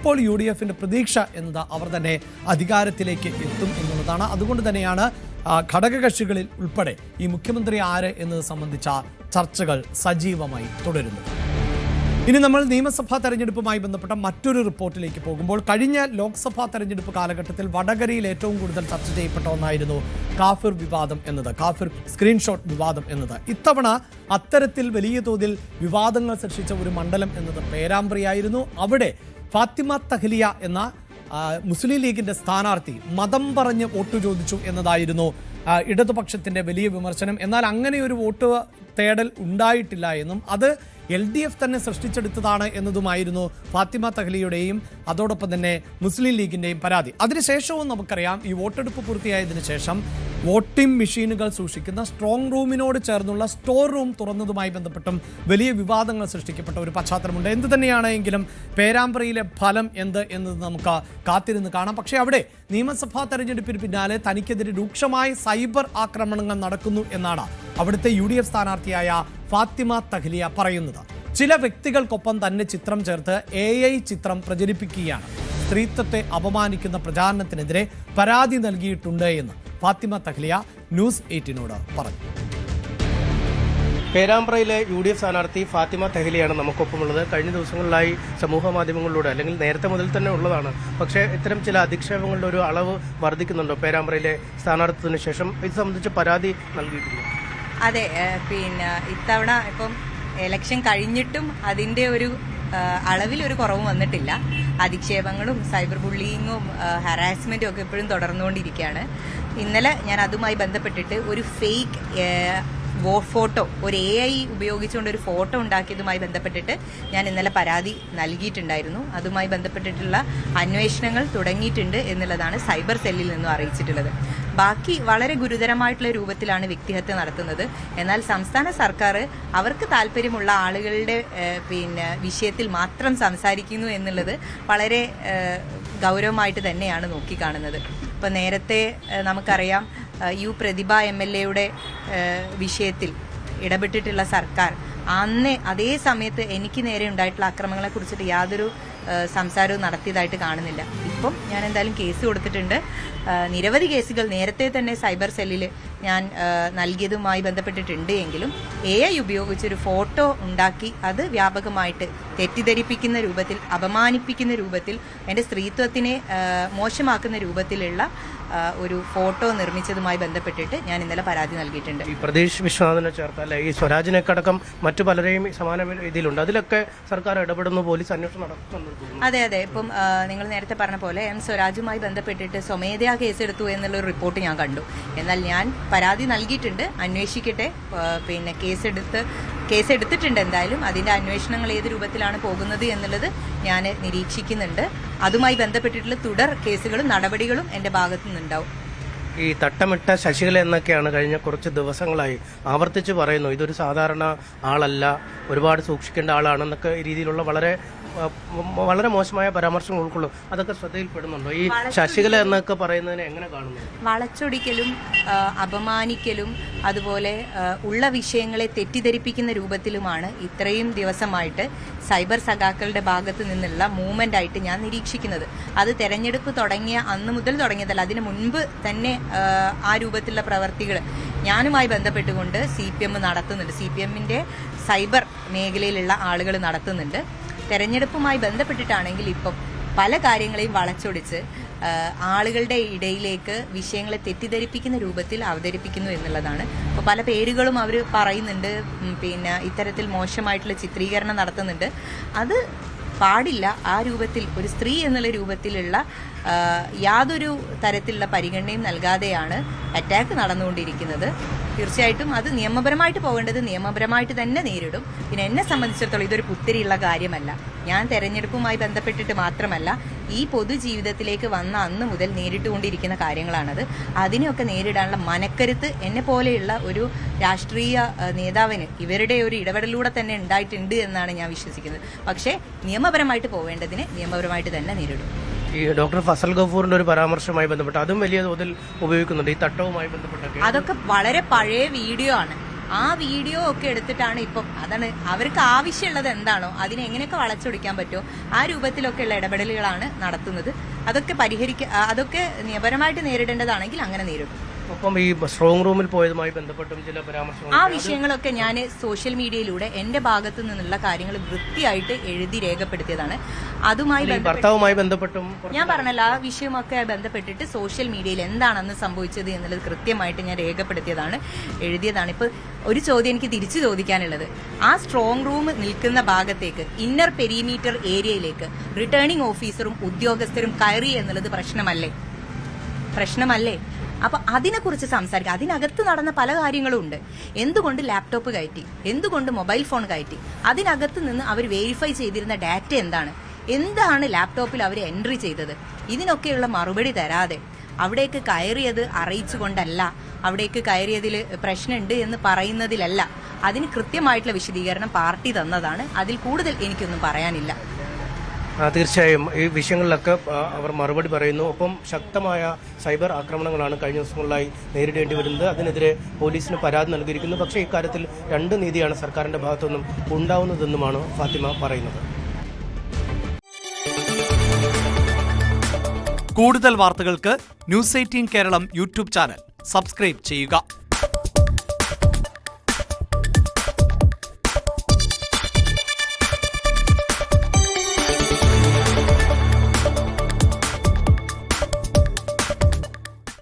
ഇപ്പോൾ UDFന്റെ പ്രതീക്ഷ എന്നത് അവർ തന്നെ അധികാരത്തിലേക്ക് എത്തും എന്നുള്ളതാണ്. അതുകൊണ്ട് തന്നെയാണ് ഘടകകക്ഷികളിൽ ഉൾപ്പെടെ ഈ മുഖ്യമന്ത്രി ആര് എന്നത് സംബന്ധിച്ച ചർച്ചകൾ സജീവമായി തുടരുന്നു. ഇനി നമ്മൾ നിയമസഭാ തെരഞ്ഞെടുപ്പുമായി ബന്ധപ്പെട്ട മറ്റൊരു റിപ്പോർട്ടിലേക്ക് പോകുമ്പോൾ, കഴിഞ്ഞ ലോക്സഭാ തെരഞ്ഞെടുപ്പ് കാലഘട്ടത്തിൽ വടകരയിൽ ഏറ്റവും കൂടുതൽ ചർച്ച ചെയ്യപ്പെട്ട ഒന്നായിരുന്നു കാഫിർ വിവാദം എന്നത്, കാഫിർ സ്ക്രീൻഷോട്ട് വിവാദം എന്നത്. ഇത്തവണ അത്തരത്തിൽ വലിയ തോതിൽ വിവാദങ്ങൾ സൃഷ്ടിച്ച ഒരു മണ്ഡലം എന്നത് പേരാമ്പ്രയായിരുന്നു. അവിടെ ഫാത്തിമ തഹ്ലിയ എന്ന മുസ്ലിം ലീഗിന്റെ സ്ഥാനാർത്ഥി മതം പറഞ്ഞ് വോട്ട് ചോദിച്ചു എന്നതായിരുന്നു ഇടതുപക്ഷത്തിന്റെ വലിയ വിമർശനം. എന്നാൽ അങ്ങനെ ഒരു വോട്ട് തേടൽ ഉണ്ടായിട്ടില്ല എന്നും അത് LDF തന്നെ സൃഷ്ടിച്ചെടുത്തതാണ് എന്നതുമായിരുന്നു ഫാത്തിമ തഹ്ലിയുടെയും അതോടൊപ്പം തന്നെ മുസ്ലിം ലീഗിന്റെയും പരാതി. അതിനുശേഷവും നമുക്കറിയാം, ഈ വോട്ടെടുപ്പ് പൂർത്തിയായതിനു ശേഷം വോട്ടിംഗ് മെഷീനുകൾ സൂക്ഷിക്കുന്ന സ്ട്രോങ് റൂമിനോട് ചേർന്നുള്ള സ്റ്റോർ റൂം തുറന്നതുമായി ബന്ധപ്പെട്ടും വലിയ വിവാദങ്ങൾ സൃഷ്ടിക്കപ്പെട്ട ഒരു പശ്ചാത്തലമുണ്ട്. എന്ത് തന്നെയാണെങ്കിലും പേരാമ്പ്രയിലെ ഫലം എന്ത് എന്നത് നമുക്ക് കാത്തിരുന്ന് കാണാം. പക്ഷേ അവിടെ നിയമസഭാ തെരഞ്ഞെടുപ്പിന് പിന്നാലെ തനിക്കെതിരെ രൂക്ഷമായ സൈബർ ആക്രമണങ്ങൾ നടക്കുന്നു എന്നാണ് അവിടുത്തെ UDF സ്ഥാനാർത്ഥിയായ ഫാത്തിമ തഹ്ലിയ പറയുന്നത്. ചില വ്യക്തികൾക്കൊപ്പം തന്നെ ചിത്രം ചേർത്ത് AI ചിത്രം പ്രചരിപ്പിക്കുകയാണ്. സ്ത്രീത്വത്തെ അപമാനിക്കുന്ന പ്രചാരണത്തിനെതിരെ പരാതി നൽകിയിട്ടുണ്ട് എന്ന് ഫാത്തിമ തഹ്ലിയ ന്യൂസ് 18നോട് പറഞ്ഞു. പേരാമ്പ്രയിലെ UDF സ്ഥാനാർത്ഥി ഫാത്തിമ തഹ്ലിയാണ് നമുക്കൊപ്പമുള്ളത്. കഴിഞ്ഞ ദിവസങ്ങളിലായി സമൂഹ മാധ്യമങ്ങളിലൂടെ, അല്ലെങ്കിൽ നേരത്തെ മുതൽ തന്നെ ഉള്ളതാണ്, പക്ഷേ ഇത്തരം ചില അധിക്ഷേപങ്ങളുടെ ഒരു അളവ് വർദ്ധിക്കുന്നുണ്ടോ പേരാമ്പ്രയിലെ സ്ഥാനാർത്ഥിത്വത്തിന് ശേഷം? ഇത് സംബന്ധിച്ച് പരാതി നൽകിയിട്ടുണ്ട്. അതെ, ഇത്തവണ ഇപ്പം ഇലക്ഷൻ കഴിഞ്ഞിട്ടും അതിൻ്റെ ഒരു അളവിലൊരു കുറവും വന്നിട്ടില്ല. അധിക്ഷേപങ്ങളും സൈബർ ബുള്ളിയിങ്ങും ഹറാസ്മെൻറ്റും ഒക്കെ ഇപ്പോഴും തുടർന്നുകൊണ്ടിരിക്കുകയാണ്. ഇന്നലെ ഞാൻ അതുമായി ബന്ധപ്പെട്ടിട്ട് ഒരു ഫേക്ക് ഫോട്ടോ, ഒരു AI ഉപയോഗിച്ചുകൊണ്ട് ഒരു ഫോട്ടോ ഉണ്ടാക്കിയതുമായി ബന്ധപ്പെട്ടിട്ട് ഞാൻ ഇന്നലെ പരാതി നൽകിയിട്ടുണ്ടായിരുന്നു. അതുമായി ബന്ധപ്പെട്ടിട്ടുള്ള അന്വേഷണങ്ങൾ തുടങ്ങിയിട്ടുണ്ട് എന്നുള്ളതാണ് സൈബർ സെല്ലിൽ നിന്നും അറിയിച്ചിട്ടുള്ളത്. ബാക്കി വളരെ ഗുരുതരമായിട്ടുള്ള രൂപത്തിലാണ് വ്യക്തിഹത്യ നടത്തുന്നത്. എന്നാൽ സംസ്ഥാന സർക്കാർ അവർക്ക് താല്പര്യമുള്ള ആളുകളുടെ വിഷയത്തിൽ മാത്രം സംസാരിക്കുന്നു എന്നുള്ളത് വളരെ ഗൗരവമായിട്ട് തന്നെയാണ് നോക്കിക്കാണുന്നത്. ഇപ്പം നേരത്തെ നമുക്കറിയാം, പ്രതിഭ MLA വിഷയത്തിൽ ഇടപെട്ടിട്ടുള്ള സർക്കാർ അതേ സമയത്ത് എനിക്ക് നേരെ ഉണ്ടായിട്ടുള്ള അക്രമങ്ങളെ കുറിച്ചിട്ട് യാതൊരു സംസാരവും നടത്തിയതായിട്ട് കാണുന്നില്ല. ഇപ്പം ഞാൻ എന്തായാലും കേസ് കൊടുത്തിട്ടുണ്ട്. നിരവധി കേസുകൾ നേരത്തെ തന്നെ സൈബർ സെല്ലിൽ ഞാൻ നൽകിയതുമായി ബന്ധപ്പെട്ടിട്ടുണ്ട്. എങ്കിലും AI ഉപയോഗിച്ചൊരു ഫോട്ടോ ഉണ്ടാക്കി അത് വ്യാപകമായിട്ട് തെറ്റിദ്ധരിപ്പിക്കുന്ന രൂപത്തിൽ, അപമാനിപ്പിക്കുന്ന രൂപത്തിൽ, എൻ്റെ സ്ത്രീത്വത്തിനെ മോശമാക്കുന്ന രൂപത്തിലുള്ള ഒരു ഫോട്ടോ നിർമ്മിച്ചതുമായി ബന്ധപ്പെട്ടിട്ട് ഞാൻ ഇന്നലെ പരാതി നൽകിയിട്ടുണ്ട്. ഈ പ്രതീഷ് വിശ്വനാഥിനെ ചേർത്തല്ല, ഈ സ്വരാജിനെക്കടക്കം മറ്റു പലരെയും സമാന രീതിയിലുണ്ട്. അതിലൊക്കെ സർക്കാർ ഇടപെടുന്നു, പോലീസ് അന്വേഷണം നടത്തുന്നുണ്ട്. അതെ, നിങ്ങൾ നേരത്തെ പറഞ്ഞ പോലെ സ്വരാജുമായി ബന്ധപ്പെട്ടിട്ട് സ്വമേധയാ കേസെടുത്തു എന്നുള്ളൊരു റിപ്പോർട്ട് ഞാൻ കണ്ടു. എന്നാൽ ഞാൻ പരാതി നൽകിയിട്ടുണ്ട്, അന്വേഷിക്കട്ടെ. കേസെടുത്തിട്ടുണ്ട്. എന്തായാലും അതിൻ്റെ അന്വേഷണങ്ങൾ ഏത് രൂപത്തിലാണ് പോകുന്നത് എന്നുള്ളത് ഞാൻ നിരീക്ഷിക്കുന്നുണ്ട്. അതുമായി ബന്ധപ്പെട്ടിട്ടുള്ള തുടർ കേസുകളും നടപടികളും എൻ്റെ ഭാഗത്തു നിന്നുണ്ടാവും. ഈ തട്ടമിട്ട ശശികല എന്നൊക്കെയാണ് കഴിഞ്ഞ കുറച്ച് ദിവസങ്ങളായി ആവർത്തിച്ച് പറയുന്നു. ഇതൊരു സാധാരണ ആളല്ല, ഒരുപാട് സൂക്ഷിക്കേണ്ട ആളാണെന്നൊക്കെ രീതിയിലുള്ള വളരെ മോശമായ പരാമർശങ്ങൾ ഉൾക്കൊള്ളും. അതൊക്കെ ശ്രദ്ധയിൽപ്പെടുന്നുണ്ടോ? ഈ ശശികല എന്നൊക്കെ പറയുന്നതിനെ എങ്ങനെ കാണുന്നു? വളച്ചൊടിക്കലും അപമാനിക്കലും അതുപോലെ ഉള്ള വിഷയങ്ങളെ തെറ്റിദ്ധരിപ്പിക്കുന്ന രൂപത്തിലുമാണ് ഇത്രയും ദിവസമായിട്ട് സൈബർ സഖാക്കളുടെ ഭാഗത്ത് നിന്നുള്ള മൂവ്മെന്റ് ആയിട്ട് ഞാൻ നിരീക്ഷിക്കുന്നത്. അത് തെരഞ്ഞെടുപ്പ് തുടങ്ങിയ അന്ന് മുതൽ തുടങ്ങിയതല്ല, അതിന് മുൻപ് തന്നെ ആ രൂപത്തിലുള്ള പ്രവർത്തികൾ ഞാനുമായി ബന്ധപ്പെട്ടുകൊണ്ട് CPM നടത്തുന്നുണ്ട്. CPMന്റെ സൈബർ മേഖലയിലുള്ള ആളുകൾ നടത്തുന്നുണ്ട്. തെരഞ്ഞെടുപ്പുമായി ബന്ധപ്പെട്ടിട്ടാണെങ്കിൽ ഇപ്പം പല കാര്യങ്ങളെയും വളച്ചൊടിച്ച് ആളുകളുടെ ഇടയിലേക്ക് വിഷയങ്ങളെ തെറ്റിദ്ധരിപ്പിക്കുന്ന രൂപത്തിൽ അവതരിപ്പിക്കുന്നു എന്നുള്ളതാണ്. അപ്പോൾ പല പേരുകളും അവർ പറയുന്നുണ്ട്, ഇത്തരത്തിൽ മോശമായിട്ടുള്ള ചിത്രീകരണം നടത്തുന്നുണ്ട്. അത് പാടില്ല. ആ രൂപത്തിൽ ഒരു സ്ത്രീ എന്നുള്ള രൂപത്തിലുള്ള യാതൊരു തരത്തിലുള്ള പരിഗണനയും നൽകാതെയാണ് അറ്റാക്ക് നടന്നുകൊണ്ടിരിക്കുന്നത്. തീർച്ചയായിട്ടും അത് നിയമപരമായിട്ട് പോകേണ്ടത് നിയമപരമായിട്ട് തന്നെ നേരിടും. പിന്നെ എന്നെ സംബന്ധിച്ചിടത്തോളം ഇതൊരു പുത്തിരിയുള്ള കാര്യമല്ല. ഞാൻ തെരഞ്ഞെടുപ്പുമായി ബന്ധപ്പെട്ടിട്ട് മാത്രമല്ല, ഈ പൊതുജീവിതത്തിലേക്ക് വന്ന അന്ന് മുതൽ നേരിട്ടുകൊണ്ടിരിക്കുന്ന കാര്യങ്ങളാണത്. അതിനെയൊക്കെ നേരിടാനുള്ള മനക്കരുത്ത് എന്നെ പോലെയുള്ള ഒരു രാഷ്ട്രീയ നേതാവിന് ഇവരുടെ ഒരു ഇടപെടലിലൂടെ തന്നെ ഉണ്ടായിട്ടുണ്ട് എന്നാണ് ഞാൻ വിശ്വസിക്കുന്നത്. പക്ഷേ നിയമപരമായിട്ട് പോവേണ്ടതിനെ നിയമപരമായിട്ട് തന്നെ നേരിടും. ഈ ഡോക്ടർ ഫസൽ ഗഫൂറിന്റെ ഒരു പരാമർശവുമായി ബന്ധപ്പെട്ട് അതും വലിയ തോതിൽ ഉപയോഗിക്കുന്നുണ്ട്. ഈ തട്ടവുമായി ബന്ധപ്പെട്ട അതൊക്കെ വളരെ പഴയ വീഡിയോ ആണ്. ആ വീഡിയോ ഒക്കെ എടുത്തിട്ടാണ് ഇപ്പം അതാണ് അവർക്ക് ആവശ്യമുള്ളത് എന്താണോ അതിനെ എങ്ങനെയൊക്കെ വളച്ചൊടിക്കാൻ പറ്റുമോ ആ രൂപത്തിലൊക്കെയുള്ള ഇടപെടലുകളാണ് നടത്തുന്നത്. അതൊക്കെ അതൊക്കെ നിയമപരമായിട്ട് നേരിടേണ്ടതാണെങ്കിൽ അങ്ങനെ നേരിടും. ഒപ്പം ഈ സ്ട്രോങ് റൂമിൽ പോയതുമായി ബന്ധപ്പെട്ടും ചില പരാമർശങ്ങൾ ആ വിഷയങ്ങളൊക്കെ ഞാൻ സോഷ്യൽ മീഡിയയിലൂടെ എന്റെ ഭാഗത്തു നിന്നുള്ള കാര്യങ്ങൾ വൃത്തിയായിട്ട് എഴുതി രേഖപ്പെടുത്തിയതാണ്. അതുമായി ഭർത്താവുമായി ബന്ധപ്പെട്ടും ഞാൻ പറഞ്ഞല്ലോ ആ വിഷയമൊക്കെ ബന്ധപ്പെട്ടിട്ട് സോഷ്യൽ മീഡിയയിൽ എന്താണെന്ന് സംഭവിച്ചത് എന്നുള്ളത് കൃത്യമായിട്ട് ഞാൻ രേഖപ്പെടുത്തിയതാണ്, എഴുതിയതാണ്. ഇപ്പൊ ഒരു ചോദ്യം എനിക്ക് തിരിച്ചു ചോദിക്കാനുള്ളത്, ആ സ്ട്രോങ് റൂം നിൽക്കുന്ന ഭാഗത്തേക്ക് ഇന്നർ പെരിമീറ്റർ ഏരിയയിലേക്ക് റിട്ടേണിംഗ് ഓഫീസറും ഉദ്യോഗസ്ഥരും കയറി എന്നുള്ളത് പ്രശ്നമല്ലേ? അപ്പൊ അതിനെക്കുറിച്ച് സംസാരിക്കുക. അതിനകത്ത് നടന്ന പല കാര്യങ്ങളും ഉണ്ട്. എന്തുകൊണ്ട് ലാപ്ടോപ്പ് കയറ്റി, എന്തുകൊണ്ട് മൊബൈൽ ഫോൺ കയറ്റി, അതിനകത്ത് നിന്ന് അവർ വെരിഫൈ ചെയ്തിരുന്ന ഡാറ്റ എന്താണ് ലാപ്ടോപ്പിൽ അവർ എൻട്രി ചെയ്തത്, ഇതിനൊക്കെയുള്ള മറുപടി തരാതെ അവിടേക്ക് കയറിയത് അറിയിച്ചുകൊണ്ടല്ല, അവിടേക്ക് കയറിയതിൽ പ്രശ്നമുണ്ട് എന്ന് പറയുന്നതിലല്ല, അതിന് കൃത്യമായിട്ടുള്ള വിശദീകരണം പാർട്ടി തന്നതാണ്. അതിൽ കൂടുതൽ എനിക്കൊന്നും പറയാനില്ല. തീർച്ചയായും ഈ വിഷയങ്ങളിലൊക്കെ അവർ മറുപടി പറയുന്നു. ഒപ്പം ശക്തമായ സൈബർ ആക്രമണങ്ങളാണ് കഴിഞ്ഞ ദിവസങ്ങളിലായി നേരിടേണ്ടി വരുന്നത്. അതിനെതിരെ പോലീസിന് പരാതി നൽകിയിരിക്കുന്നു. പക്ഷേ ഇക്കാര്യത്തിൽ രണ്ട് നീതിയാണ് സർക്കാരിന്റെ ഭാഗത്തുനിന്നും ഉണ്ടാവുന്നതെന്നുമാണ് ഫാത്തിമ പറയുന്നത്. കൂടുതൽ വാർത്തകൾക്ക് news 18 Keralam YouTube channel subscribe ചെയ്യുക.